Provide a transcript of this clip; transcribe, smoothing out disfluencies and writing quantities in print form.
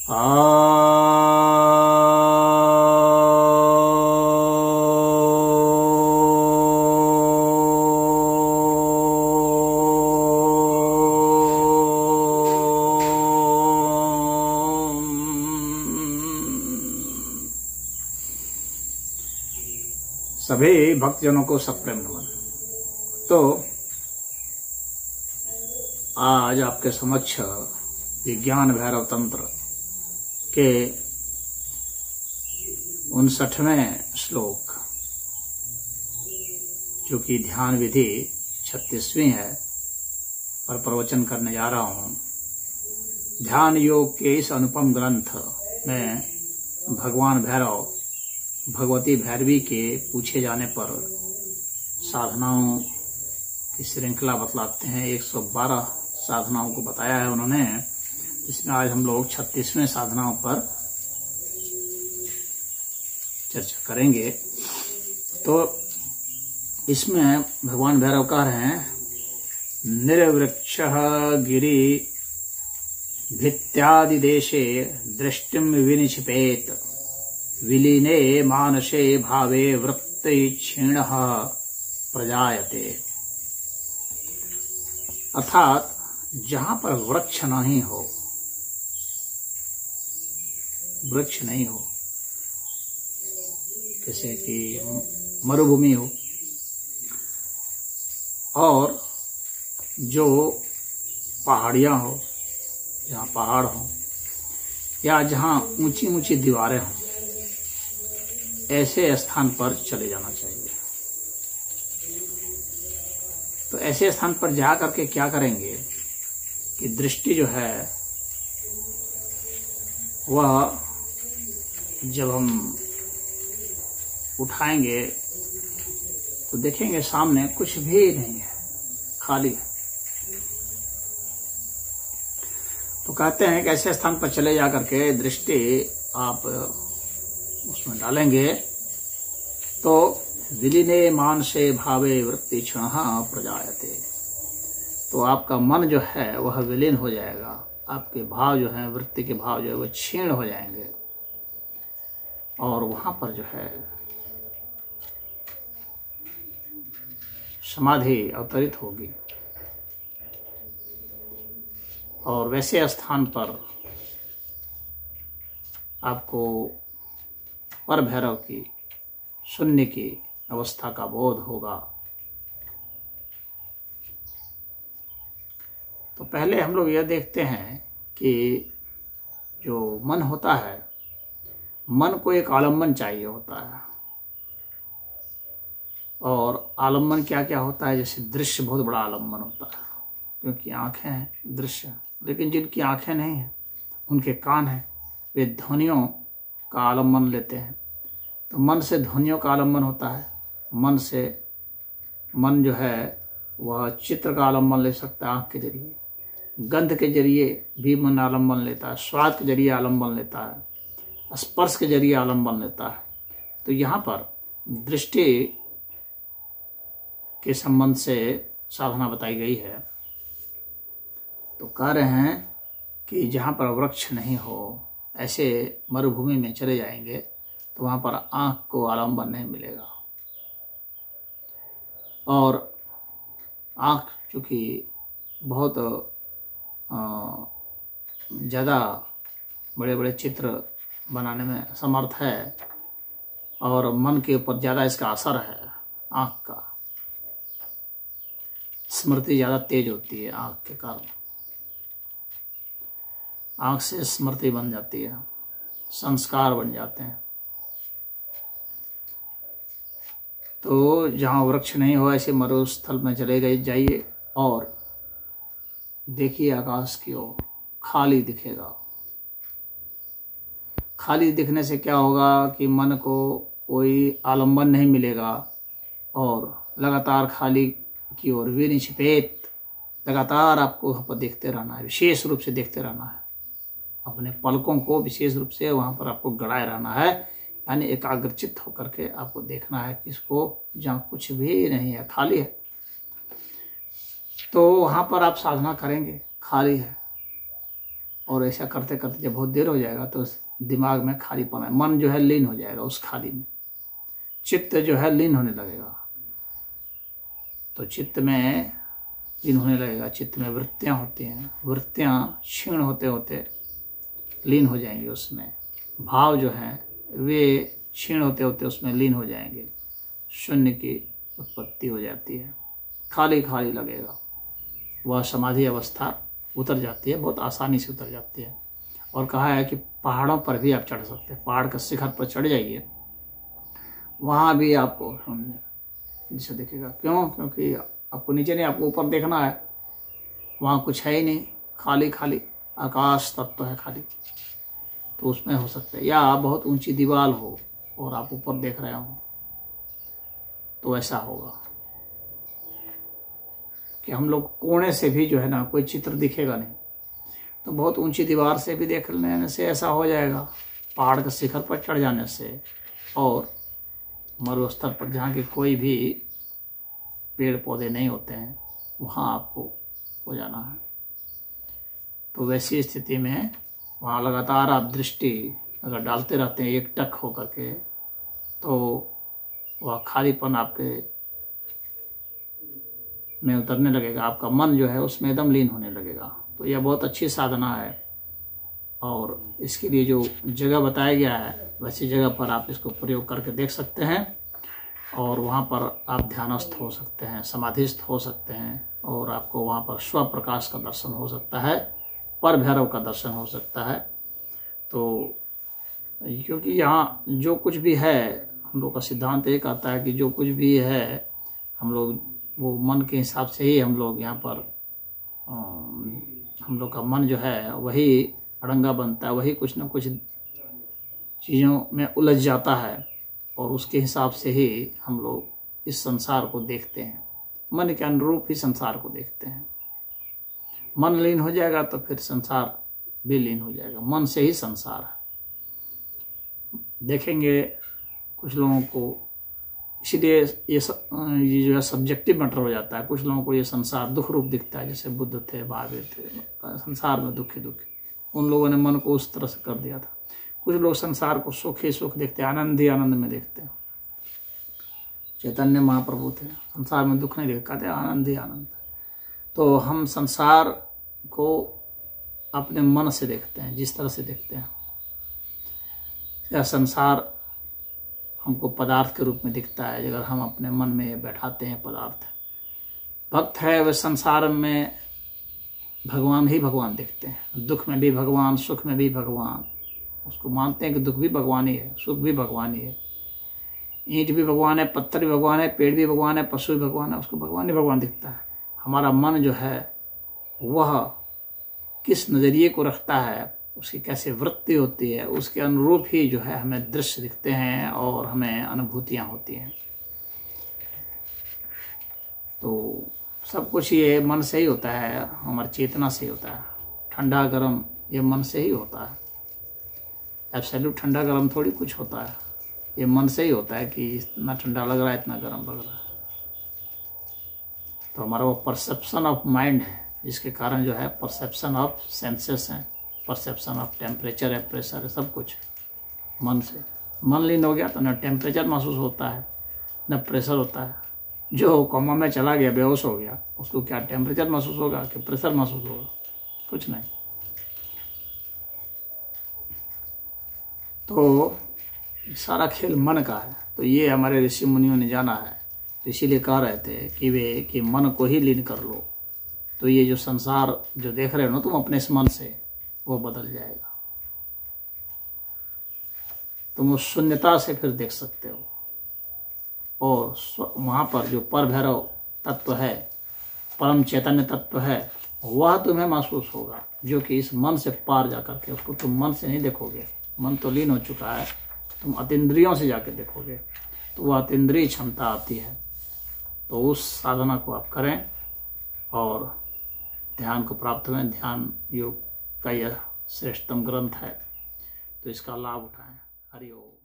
सभी भक्तजनों को सप्रेम नमन। तो आज आपके समक्ष विज्ञान भैरव तंत्र के 59वें श्लोक, जो कि ध्यान विधि 36वीं है, पर प्रवचन करने जा रहा हूं। ध्यान योग के इस अनुपम ग्रंथ में भगवान भैरव भगवती भैरवी के पूछे जाने पर साधनाओं की श्रृंखला बतलाते हैं। 112 साधनाओं को बताया है उन्होंने। इसमें आज हम लोग 36वें साधनाओं पर चर्चा करेंगे। तो इसमें भगवान भैरव कह रहे हैं, निर्वृक्षः गिरि भित्त्यादि देशे दृष्टिम विनिक्षिपेत विलीने मानसे भावे वृत्ति क्षीणः प्रजायते। अर्थात जहां पर वृक्ष नहीं हो, वृक्ष नहीं हो, जैसे कि मरुभूमि हो, और जो पहाड़ियां हो, जहां पहाड़ हो, या जहां ऊंची ऊंची दीवारें हों, ऐसे स्थान पर चले जाना चाहिए। तो ऐसे स्थान पर जा करके क्या करेंगे कि दृष्टि जो है वह जब हम उठाएंगे तो देखेंगे सामने कुछ भी नहीं है, खाली है। तो कहते हैं कि ऐसे स्थान पर चले जा करके दृष्टि आप उसमें डालेंगे तो विलीने मानसे भावे वृत्ति क्षणः प्रजायते। तो आपका मन जो है वह विलीन हो जाएगा, आपके भाव जो है, वृत्ति के भाव जो है वह क्षीण हो जाएंगे, और वहां पर जो है समाधि अवतरित होगी। और वैसे स्थान पर आपको पर भैरव की शून्य की अवस्था का बोध होगा। तो पहले हम लोग यह देखते हैं कि जो मन होता है, मन को एक आलम्बन चाहिए होता है। और आलम्बन क्या क्या होता है, जैसे दृश्य बहुत बड़ा आलम्बन होता है, क्योंकि आंखें हैं दृश्य, लेकिन जिनकी आंखें नहीं हैं उनके कान हैं, वे ध्वनियों का आलम्बन लेते हैं। तो मन से ध्वनियों का आलम्बन होता है। मन जो है वह चित्र का आलम्बन ले सकता है आंख के जरिए, गंध के जरिए भी मन आलम्बन लेता है, स्वाद के जरिए आलम्बन लेता है, स्पर्श के जरिए आलम्बन लेता है। तो यहाँ पर दृष्टि के संबंध से साधना बताई गई है। तो कह रहे हैं कि जहाँ पर वृक्ष नहीं हो, ऐसे मरुभूमि में चले जाएंगे तो वहां पर आंख को आलम्बन नहीं मिलेगा। और आंख चूंकि बहुत ज़्यादा बड़े बड़े चित्र बनाने में समर्थ है, और मन के ऊपर ज़्यादा इसका असर है। आंख का स्मृति ज़्यादा तेज होती है आंख के कारण। आंख से स्मृति बन जाती है, संस्कार बन जाते हैं। तो जहाँ वृक्ष नहीं हो ऐसे मरुस्थल में चले गए जाइए और देखिए आकाश की ओर, खाली दिखेगा। खाली दिखने से क्या होगा कि मन को कोई आलंबन नहीं मिलेगा, और लगातार खाली की ओर विनिक्षिपेत, लगातार आपको वहाँ पर देखते रहना है, विशेष रूप से देखते रहना है। अपने पलकों को विशेष रूप से वहाँ पर आपको गड़ाए रहना है, यानी एकाग्रचित्त होकर के आपको देखना है कि इसको जहाँ कुछ भी नहीं है, खाली है, तो वहाँ पर आप साधना करेंगे। खाली है और ऐसा करते करते जब बहुत देर हो जाएगा तो दिमाग में खालीपन है, मन जो है लीन हो जाएगा उस खाली में, चित्त जो है लीन होने लगेगा। तो चित्त में लीन होने लगेगा, चित्त में वृत्तियां होती हैं, वृत्तियां क्षीण होते होते लीन हो जाएंगी उसमें, भाव जो हैं वे क्षीण होते होते उसमें लीन हो जाएंगे, शून्य की उत्पत्ति हो जाती है, खाली खाली लगेगा। वह समाधि अवस्था उतर जाती है, बहुत आसानी से उतर जाती है। और कहा है कि पहाड़ों पर भी आप चढ़ सकते हैं, पहाड़ के शिखर पर चढ़ जाइए, वहाँ भी आपको जैसे दिखेगा। क्यों? क्योंकि आपको नीचे नहीं, आपको ऊपर देखना है, वहाँ कुछ है ही नहीं, खाली खाली आकाश तत्व है खाली। तो उसमें हो सकता है, या बहुत ऊंची दीवार हो और आप ऊपर देख रहे हो, तो ऐसा होगा कि हम लोग कोने से भी जो है ना कोई चित्र दिखेगा नहीं, तो बहुत ऊंची दीवार से भी देख लेने से ऐसा हो जाएगा, पहाड़ के शिखर पर चढ़ जाने से, और मरुस्थल पर जहाँ के कोई भी पेड़ पौधे नहीं होते हैं वहाँ आपको हो जाना है। तो वैसी स्थिति में वहाँ लगातार आप दृष्टि अगर डालते रहते हैं एक टक होकर के, तो वह खालीपन आपके में उतरने लगेगा, आपका मन जो है उसमें एकदम लीन होने लगेगा। तो यह बहुत अच्छी साधना है, और इसके लिए जो जगह बताया गया है वैसी जगह पर आप इसको प्रयोग करके देख सकते हैं, और वहाँ पर आप ध्यानस्थ हो सकते हैं, समाधिस्थ हो सकते हैं, और आपको वहाँ पर स्व प्रकाश का दर्शन हो सकता है, पर भैरव का दर्शन हो सकता है। तो क्योंकि यहाँ जो कुछ भी है, हम लोग का सिद्धांत एक आता है कि जो कुछ भी है हम लोग वो मन के हिसाब से ही हम लोग यहाँ पर हम लोग का मन जो है वही अड़ंगा बनता है, वही कुछ न कुछ चीज़ों में उलझ जाता है, और उसके हिसाब से ही हम लोग इस संसार को देखते हैं, मन के अनुरूप ही संसार को देखते हैं। मन लीन हो जाएगा तो फिर संसार भी लीन हो जाएगा, मन से ही संसार है। देखेंगे कुछ लोगों को, इसलिए ये जो है सब्जेक्टिव मैटर हो जाता है। कुछ लोगों को ये संसार दुख रूप दिखता है, जैसे बुद्ध थे, महावीर थे, संसार में दुखी दुखी, उन लोगों ने मन को उस तरह से कर दिया था। कुछ लोग संसार को सुख ही सुख देखते हैं, आनंद ही आनंद में देखते हैं। चैतन्य महाप्रभु थे, संसार में दुख नहीं देखते, कहते आनंद ही आनंद। तो हम संसार को अपने मन से देखते हैं, जिस तरह से देखते हैं, या संसार हमको पदार्थ के रूप में दिखता है। अगर हम अपने मन में बैठाते हैं पदार्थ, भक्त है वे संसार में भगवान ही भगवान देखते हैं, दुख में भी भगवान, सुख में भी भगवान, उसको मानते हैं कि दुख भी भगवान ही है, सुख भी भगवान ही है, ईंट भी भगवान है, पत्थर भी भगवान है, पेड़ भी भगवान है, पशु भी भगवान है, उसको भगवान ही भगवान दिखता है। हमारा मन जो है वह किस नज़रिए को रखता है, उसकी कैसे वृत्ति होती है, उसके अनुरूप ही जो है हमें दृश्य दिखते हैं और हमें अनुभूतियाँ होती हैं। तो सब कुछ ये मन से ही होता है, हमारी चेतना से ही होता है। ठंडा गर्म ये मन से ही होता है, एब्सोल्यूट ठंडा गर्म थोड़ी कुछ होता है, ये मन से ही होता है कि इतना ठंडा लग रहा है, इतना गर्म लग रहा है। तो हमारा वो परसेप्शन ऑफ माइंड है, जिसके कारण जो है परसेप्शन ऑफ सेंसेस है, परसेप्शन ऑफ टेम्परेचर है, प्रेशर है, सब कुछ मन से। मन लीन हो गया तो न टेम्परेचर महसूस होता है न प्रेशर होता है। जो कोमा में चला गया, बेहोश हो गया, उसको क्या टेम्परेचर महसूस होगा कि प्रेशर महसूस होगा? कुछ नहीं। तो सारा खेल मन का है। तो ये हमारे ऋषि मुनियों ने जाना है, तो इसीलिए कह रहे थे कि मन को ही लीन कर लो, तो ये जो संसार जो देख रहे हो ना तुम अपने इस मन से, वो बदल जाएगा। तुम उस शून्यता से फिर देख सकते हो, और वहाँ पर जो पर भैरव तत्व है, परम चैतन्य तत्व है, वह तुम्हें महसूस होगा, जो कि इस मन से पार जा करके, उसको तुम मन से नहीं देखोगे, मन तो लीन हो चुका है, तुम अतीन्द्रियों से जाके देखोगे, तो वह अतीन्द्रिय क्षमता आती है। तो उस साधना को आप करें और ध्यान को प्राप्त करें। ध्यान योग का यह श्रेष्ठतम ग्रंथ है, तो इसका लाभ उठाएं। हरि ओम।